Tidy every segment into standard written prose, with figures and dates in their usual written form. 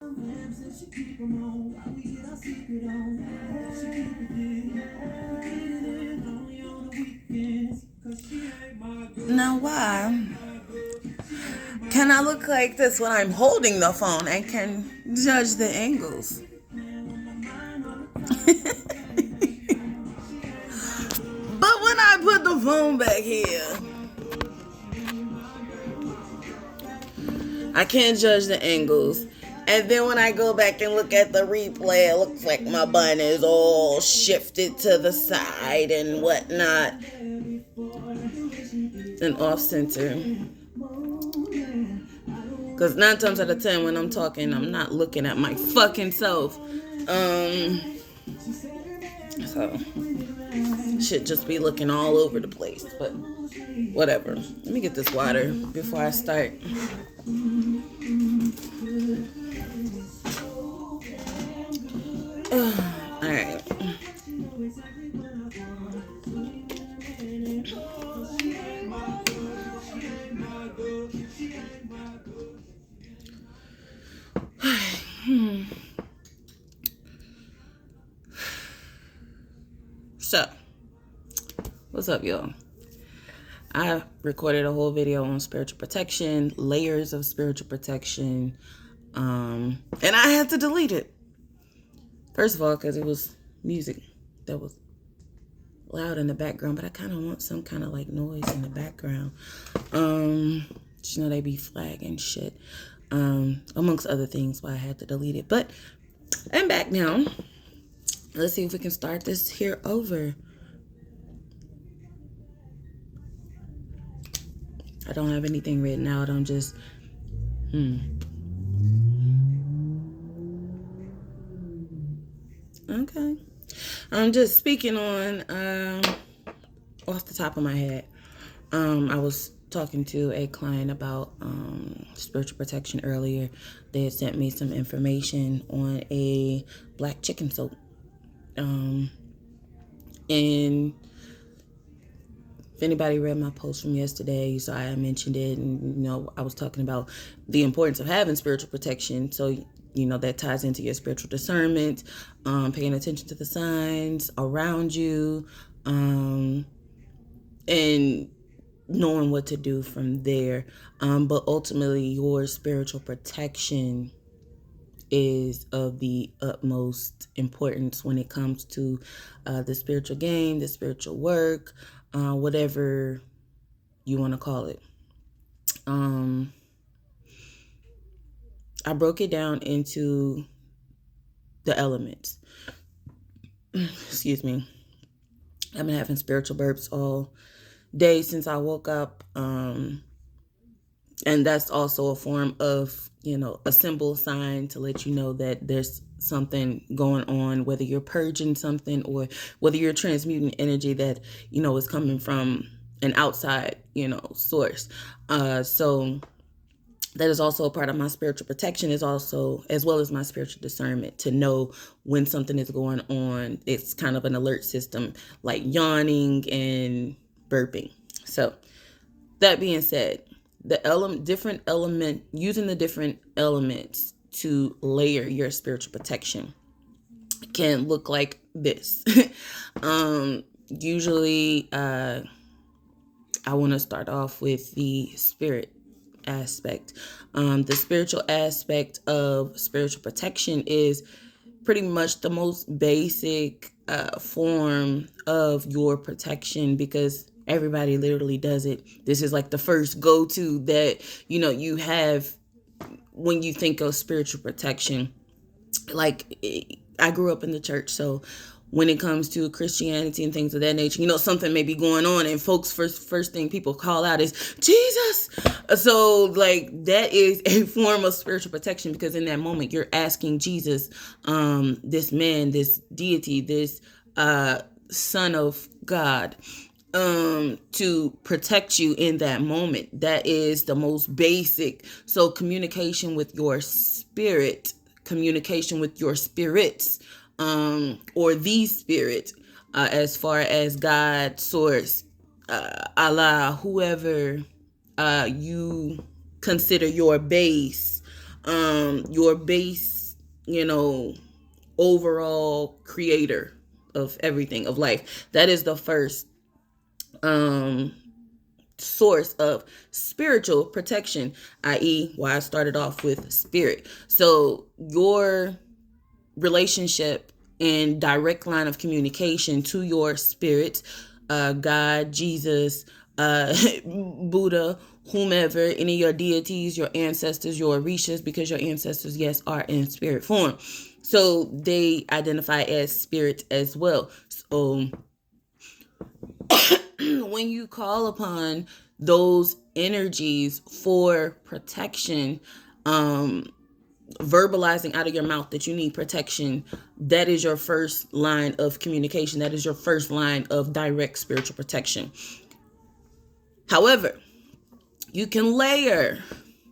Now, why can I look like this when I'm holding the phone and can judge the angles? But when I put the phone back here, I can't judge the angles. And then when I go back and look at the replay, it looks like my bun is all shifted to the side and whatnot. And off center. Because 9 times out of 10 when I'm talking, I'm not looking at my fucking self. So, should just be looking all over the place. But, whatever. Let me get this water before I start. Alright. So, what's up, y'all? I recorded a whole video on spiritual protection, layers of spiritual protection, and I had to delete it. First of all, because it was music that was loud in the background, but I kind of want some kind of like noise in the background. You know, they be flagging shit, amongst other things, why I had to delete it. But I'm back now. Let's see if we can start this here over. I don't have anything written out. I'm just, Okay. I'm just speaking on, off the top of my head. I was talking to a client about spiritual protection earlier. They had sent me some information on a black chicken soap. And if anybody read my post from yesterday, you saw I mentioned it, and you know, I was talking about the importance of having spiritual protection. So, you know, that ties into your spiritual discernment, paying attention to the signs around you, and knowing what to do from there. But ultimately, your spiritual protection is of the utmost importance when it comes to the spiritual game, the spiritual work, whatever you want to call it. I broke it down into the elements. Excuse me. I've been having spiritual burps all day since I woke up. And that's also a form of, you know, a symbol sign to let you know that there's something going on, whether you're purging something or whether you're transmuting energy that, you know, is coming from an outside, you know, source. So that is also a part of my spiritual protection, is also, as well as my spiritual discernment, to know when something is going on. It's kind of an alert system, like yawning and burping. So that being said, using the different elements to layer your spiritual protection can look like this. Usually, I want to start off with the spirit aspect. The spiritual aspect of spiritual protection is pretty much the most basic form of your protection, because everybody literally does it. This is like the first go-to that, you know, you have when you think of spiritual protection. Like, I grew up in the church, so when it comes to Christianity and things of that nature, you know, something may be going on and folks first thing people call out is Jesus. So like, that is a form of spiritual protection, because in that moment you're asking Jesus, this man, this deity, this son of God, to protect you in that moment. That is the most basic. So communication with your spirit, communication with your spirits, or the spirit, as far as God, source, Allah, whoever you consider your base, your base, overall creator of everything, of life. That is the first source of spiritual protection, i.e., why I started off with spirit. So your relationship and direct line of communication to your spirit, God, Jesus, Buddha, whomever, any of your deities, your ancestors, your orishas, because your ancestors, yes, are in spirit form. So they identify as spirit as well. So when you call upon those energies for protection, verbalizing out of your mouth that you need protection, that is your first line of communication. That is your first line of direct spiritual protection. However, you can layer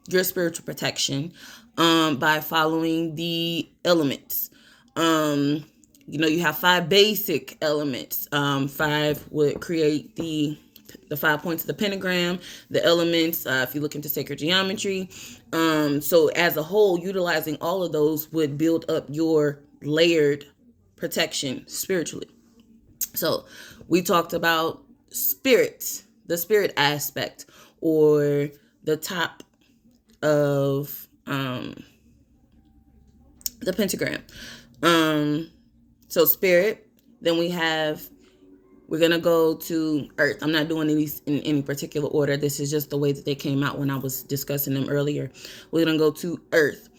your spiritual protection by following the elements. You have 5 basic elements. 5 would create the 5 points of the pentagram, the elements, if you look into sacred geometry. So as a whole, utilizing all of those would build up your layered protection spiritually. So we talked about spirits, the spirit aspect, or the top of the pentagram. So spirit, then we're going to go to earth. I'm not doing these in any particular order. This is just the way that they came out when I was discussing them earlier. We're going to go to earth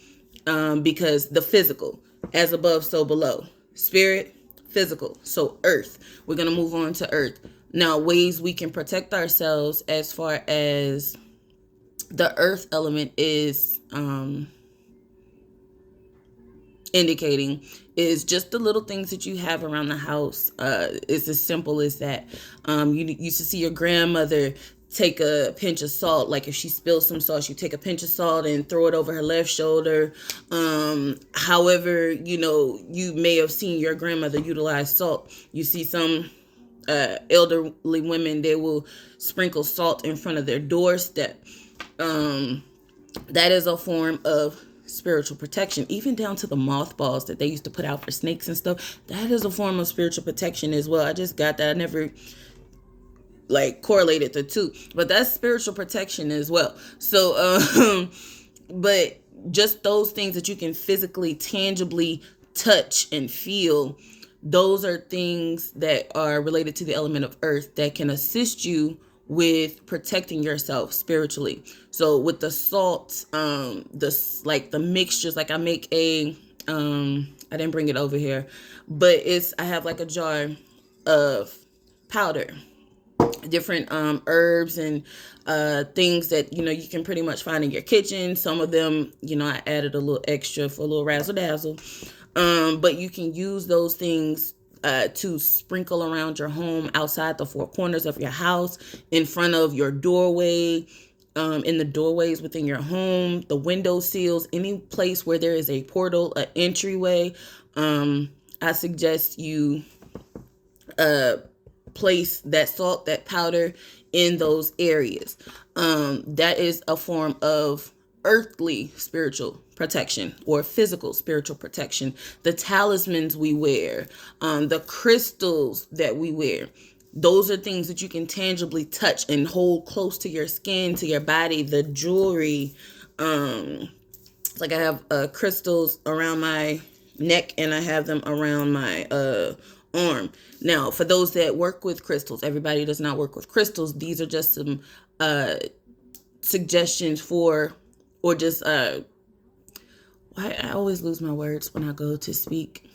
because the physical, as above, so below. Spirit, physical. So earth. We're going to move on to earth. Now, ways we can protect ourselves as far as the earth element is indicating is just the little things that you have around the house. It's as simple as that. You used to see your grandmother take a pinch of salt. Like if she spills some salt, she take a pinch of salt and throw it over her left shoulder. However, you may have seen your grandmother utilize salt. You see some elderly women, they will sprinkle salt in front of their doorstep. That is a form of spiritual protection, even down to the mothballs that they used to put out for snakes and stuff. That is a form of spiritual protection as well. I just got that. I never correlated the two, but that's spiritual protection as well. So, but just those things that you can physically, tangibly touch and feel, those are things that are related to the element of earth that can assist you with protecting yourself spiritually. So with the salt, the mixtures, I make I didn't bring it over here, but I have a jar of powder, different herbs and things that you can pretty much find in your kitchen. Some of them, I added a little extra for a little razzle dazzle, but you can use those things to sprinkle around your home, outside the 4 corners of your house, in front of your doorway, in the doorways within your home, the window sills, any place where there is a portal, an entryway. I suggest you place that salt, that powder in those areas. That is a form of earthly spiritual protection or physical spiritual protection. The talismans we wear, the crystals that we wear, those are things that you can tangibly touch and hold close to your skin, to your body. The jewelry, I have crystals around my neck and I have them around my arm. Now, for those that work with crystals, everybody does not work with crystals. These are just some suggestions for, or just I always lose my words when I go to speak.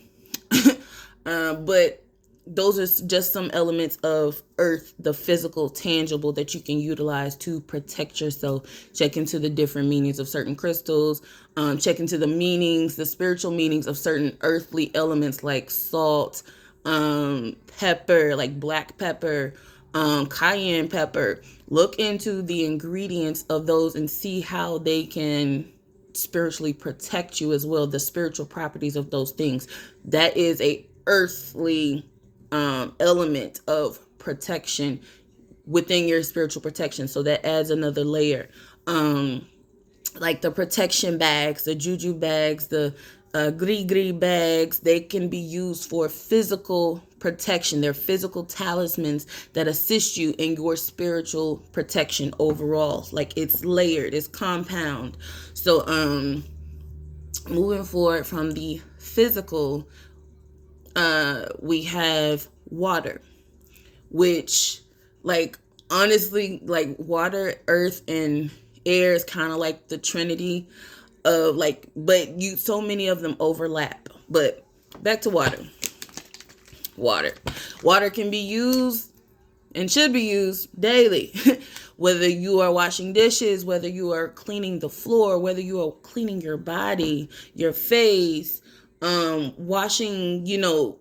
But those are just some elements of earth, the physical, tangible, that you can utilize to protect yourself. Check into the different meanings of certain crystals. Check into the meanings, the spiritual meanings of certain earthly elements like salt, pepper, like black pepper, cayenne pepper. Look into the ingredients of those and see how they can spiritually protect you as well. The spiritual properties of those things. That is a earthly element of protection within your spiritual protection. So that adds another layer. like the protection bags, the juju bags, the gris bags. They can be used for physical protection. They're physical talismans that assist you in your spiritual protection overall. Like, it's layered, it's compound. So moving forward from the physical, we have water, which, like, honestly, like, water, earth, and air is kind of like the trinity of, like, but so many of them overlap. But back to water can be used and should be used daily. Whether you are washing dishes, whether you are cleaning the floor, whether you are cleaning your body, your face, washing,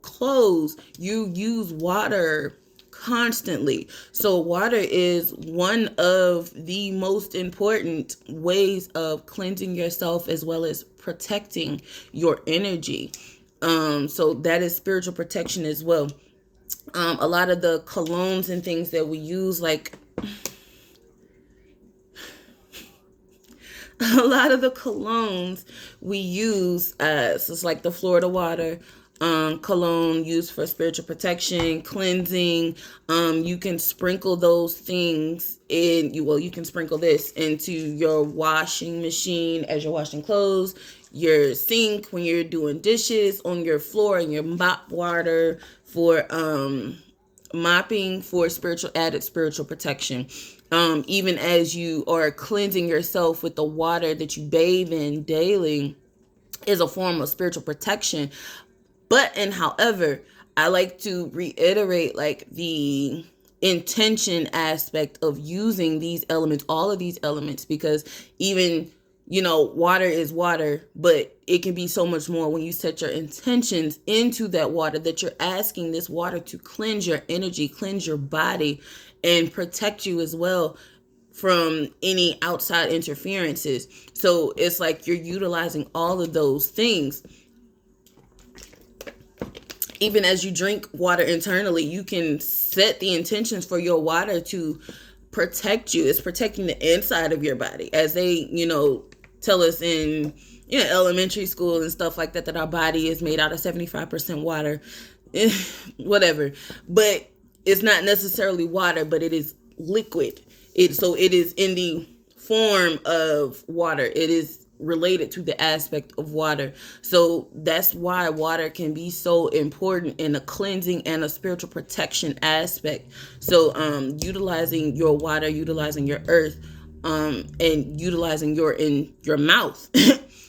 clothes, you use water constantly. So water is one of the most important ways of cleansing yourself as well as protecting your energy. So that is spiritual protection as well. A lot of the colognes and things that we use, like a lot of the colognes we use, so it's like the Florida water cologne used for spiritual protection, cleansing. You can sprinkle those things in. You can sprinkle this into your washing machine as you're washing clothes, your sink when you're doing dishes, on your floor, and your mop water for mopping, for added spiritual protection. Even as you are cleansing yourself with the water that you bathe in daily is a form of spiritual protection. However, I like to reiterate, like, the intention aspect of using these elements, all of these elements, because even, water is water, but it can be so much more when you set your intentions into that water, that you're asking this water to cleanse your energy, cleanse your body, and protect you as well from any outside interferences. So it's like you're utilizing all of those things. Even as you drink water internally, you can set the intentions for your water to protect you. It's protecting the inside of your body. As they, tell us in elementary school and stuff like that, that our body is made out of 75% water, whatever. But it's not necessarily water, but it is liquid. So it is in the form of water. It is related to the aspect of water. So that's why water can be so important in a cleansing and a spiritual protection aspect. So utilizing your water, utilizing your earth, and utilizing your mouth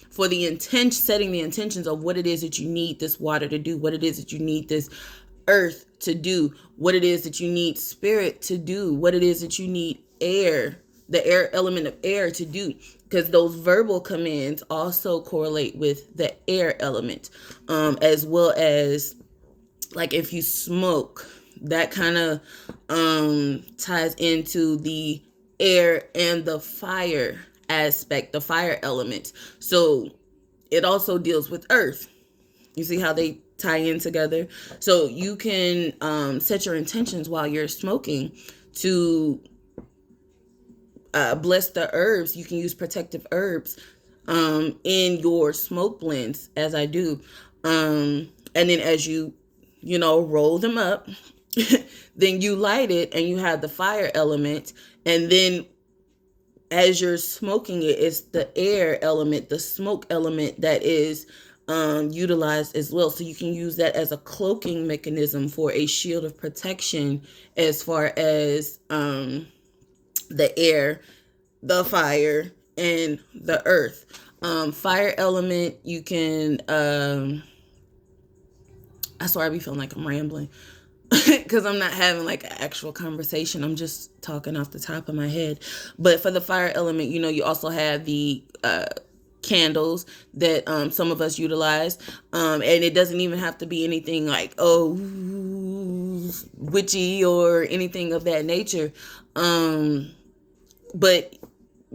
for the setting the intentions of what it is that you need this water to do, what it is that you need this earth to do, what it is that you need spirit to do, what it is that you need air, the air element of air to do, because those verbal commands also correlate with the air element, as well as, like, if you smoke, that kind of ties into the air and the fire aspect, the fire element. So it also deals with earth. You see how they tie in together? So you can set your intentions while you're smoking to bless the herbs. You can use protective herbs in your smoke blends, as I do. And then as you roll them up, then you light it and you have the fire element. And then as you're smoking it, it's the air element, the smoke element that is utilized as well. So you can use that as a cloaking mechanism for a shield of protection, as far as the air, the fire, and the earth. Fire element, you can I swear I be feeling like I'm rambling because I'm not having like an actual conversation. I'm just talking off the top of my head. But for the fire element, you also have the candles that some of us utilize, and it doesn't even have to be anything like witchy or anything of that nature, but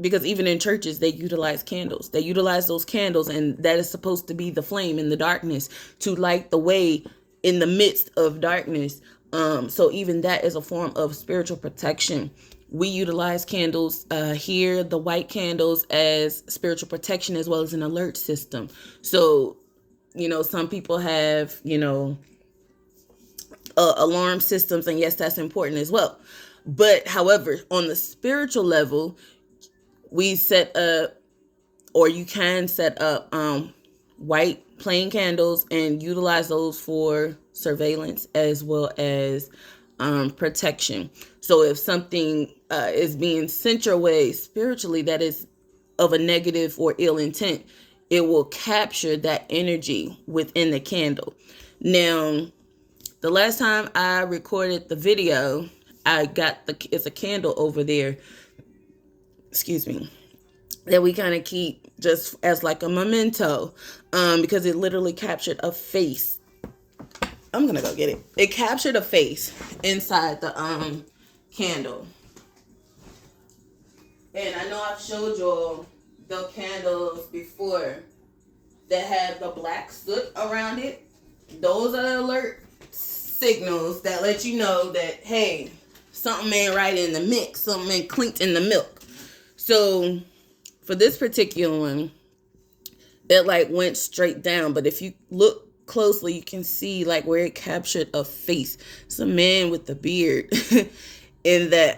because even in churches they utilize candles. They utilize those candles, and that is supposed to be the flame in the darkness to light the way in the midst of darkness. So even that is a form of spiritual protection. We utilize candles here, the white candles, as spiritual protection as well as an alert system. So, some people have, alarm systems, and yes, that's important as well. But however, on the spiritual level, we set up, or you can set up, white plain candles and utilize those for surveillance as well as protection. So if something is being sent your way spiritually that is of a negative or ill intent, it will capture that energy within the candle. Now, the last time I recorded the video, I got it's a candle over there, excuse me, that we kind of keep just as like a memento, because it literally captured a face. I'm gonna go get it. It captured a face inside the candle. And I know I've showed y'all the candles before that have the black soot around it. Those are the alert signals that let you know that, hey, something ain't right in the mix, something ain't clinked in the milk. So for this particular one, it like went straight down, but if you look closely, you can see like where it captured a face. It's a man with a beard in that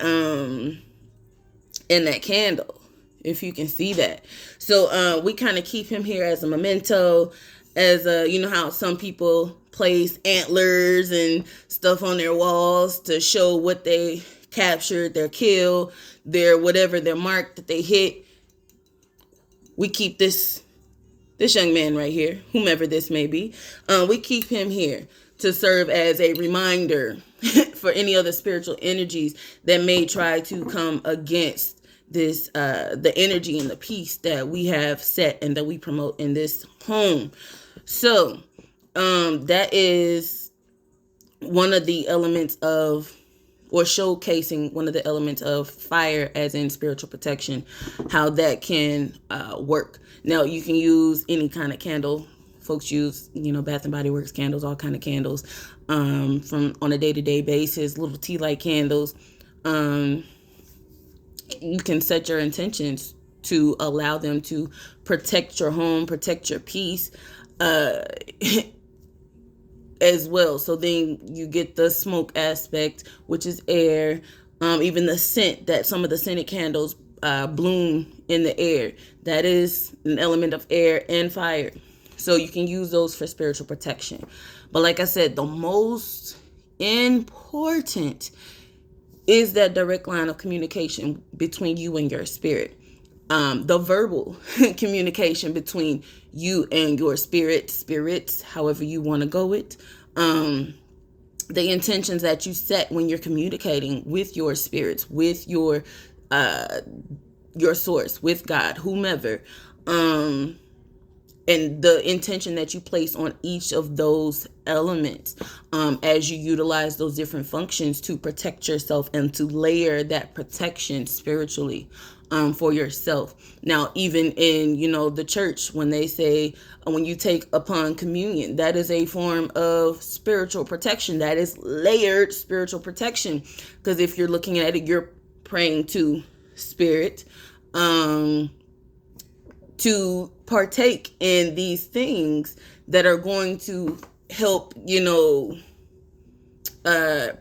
candle, if you can see that. So we kind of keep him here as a memento, as a, how some people place antlers and stuff on their walls to show what they captured, their kill, their whatever, their mark that they hit. We keep this young man right here, whomever this may be, we keep him here to serve as a reminder for any other spiritual energies that may try to come against this, the energy and the peace that we have set and that we promote in this home. So that is one of the elements of, or showcasing one of the elements of fire as in spiritual protection, how that can work. Now, you can use any kind of candle. Folks use, Bath and Body Works candles, all kind of candles, from on a day-to-day basis, little tea light candles. You can set your intentions to allow them to protect your home, protect your peace, as well. So then you get the smoke aspect, which is air, even the scent that some of the scented candles bloom in the air. That is an element of air and fire. So you can use those for spiritual protection. But like I said, the most important is that direct line of communication between you and your spirit. The verbal communication between you and your spirits, however you want to go with. The intentions that you set when you're communicating with your spirits, with your source, with God, whomever. And the intention that you place on each of those elements as you utilize those different functions to protect yourself and to layer that protection spiritually for yourself. Now, even in, the church, when they say, when you take upon communion, that is a form of spiritual protection. That is layered spiritual protection. Because if you're looking at it, you're praying to spirit, to partake in these things that are going to help,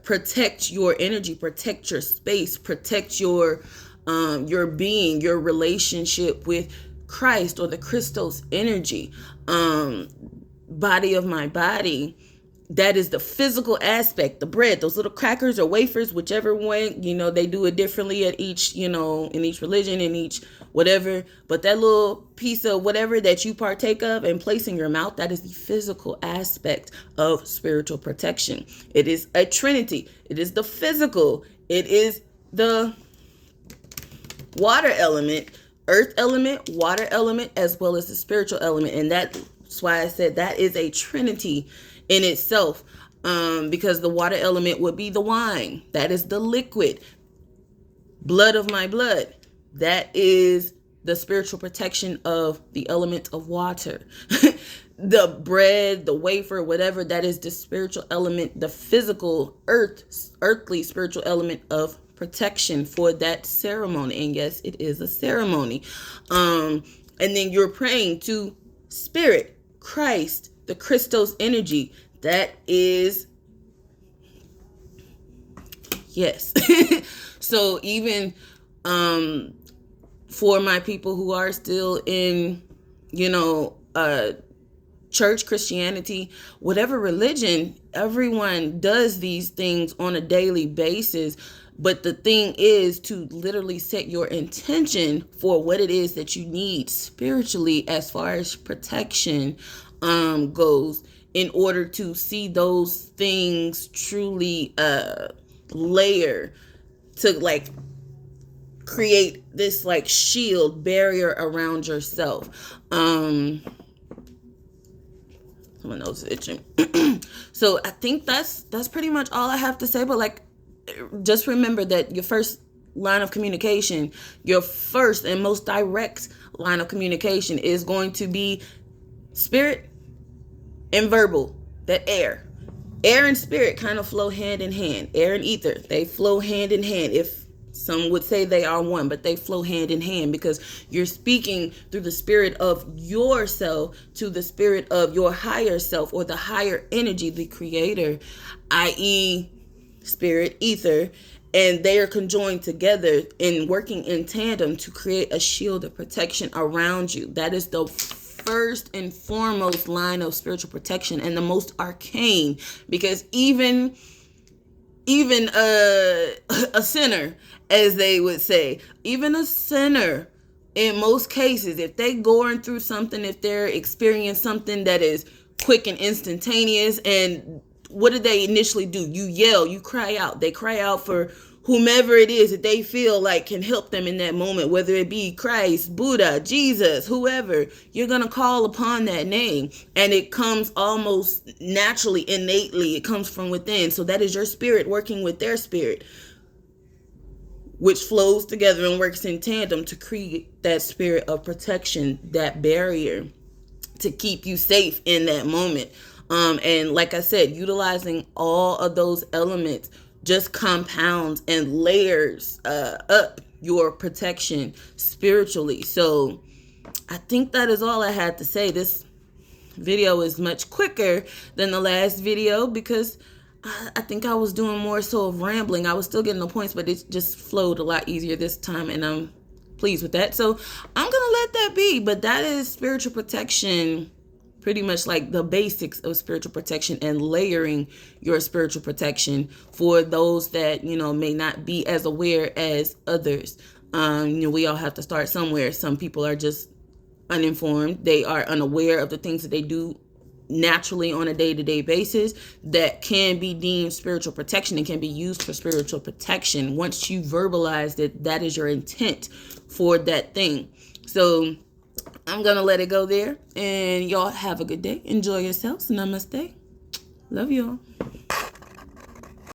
protect your energy, protect your space, protect your being, your relationship with Christ or the Christos energy. Body of my body, that is the physical aspect. The bread, those little crackers or wafers, whichever one, they do it differently at each, in each religion, in each whatever. But that little piece of whatever that you partake of and place in your mouth, that is the physical aspect of spiritual protection. It is a trinity. It is the physical. It is the water element, earth element, water element, as well as the spiritual element. And that's why I said that is a trinity in itself, because the water element would be the wine. That is the liquid. Blood of my blood. That is the spiritual protection of the element of water. The bread, the wafer, whatever, that is the spiritual element, the physical earthly spiritual element of protection for that ceremony. And yes, it is a ceremony. And then you're praying to Spirit, Christ, the Christos energy. That is, yes. So even for my people who are still in, church, Christianity, whatever religion, everyone does these things on a daily basis. But the thing is to literally set your intention for what it is that you need spiritually as far as protection goes, in order to see those things truly layer to like create this like shield barrier around yourself. My nose is itching. So I think that's pretty much all I have to say. But like, just remember that your first line of communication, your first and most direct line of communication is going to be spirit and verbal. That air and spirit kind of flow hand in hand. Air and ether, they flow hand in hand. If some would say they are one, but they flow hand in hand because you're speaking through the spirit of yourself to the spirit of your higher self, or the higher energy, the creator, i.e. spirit, ether, and they are conjoined together and working in tandem to create a shield of protection around you. That is the first and foremost line of spiritual protection, and the most arcane, because even a sinner, as they would say, even a sinner, in most cases, if they going through something, if they're experiencing something that is quick and instantaneous, and what do they initially do? You yell, you cry out. They cry out for whomever it is that they feel like can help them in that moment, whether it be Christ, Buddha, Jesus, whoever. You're going to call upon that name, and it comes almost naturally, innately. It comes from within. So that is your spirit working with their spirit, which flows together and works in tandem to create that spirit of protection, that barrier to keep you safe in that moment. And like I said, utilizing all of those elements just compounds and layers up your protection spiritually. So I think that is all I had to say. This video is much quicker than the last video because I think I was doing more so of rambling. I was still getting the points, but it just flowed a lot easier this time, and I'm pleased with that. So I'm gonna let that be. But that is spiritual protection, pretty much like the basics of spiritual protection, and layering your spiritual protection for those that, may not be as aware as others. We all have to start somewhere. Some people are just uninformed. They are unaware of the things that they do naturally on a day-to-day basis that can be deemed spiritual protection and can be used for spiritual protection. Once you verbalize it, that is your intent for that thing. So I'm gonna let it go there, and y'all have a good day. Enjoy yourselves. Namaste. Love y'all.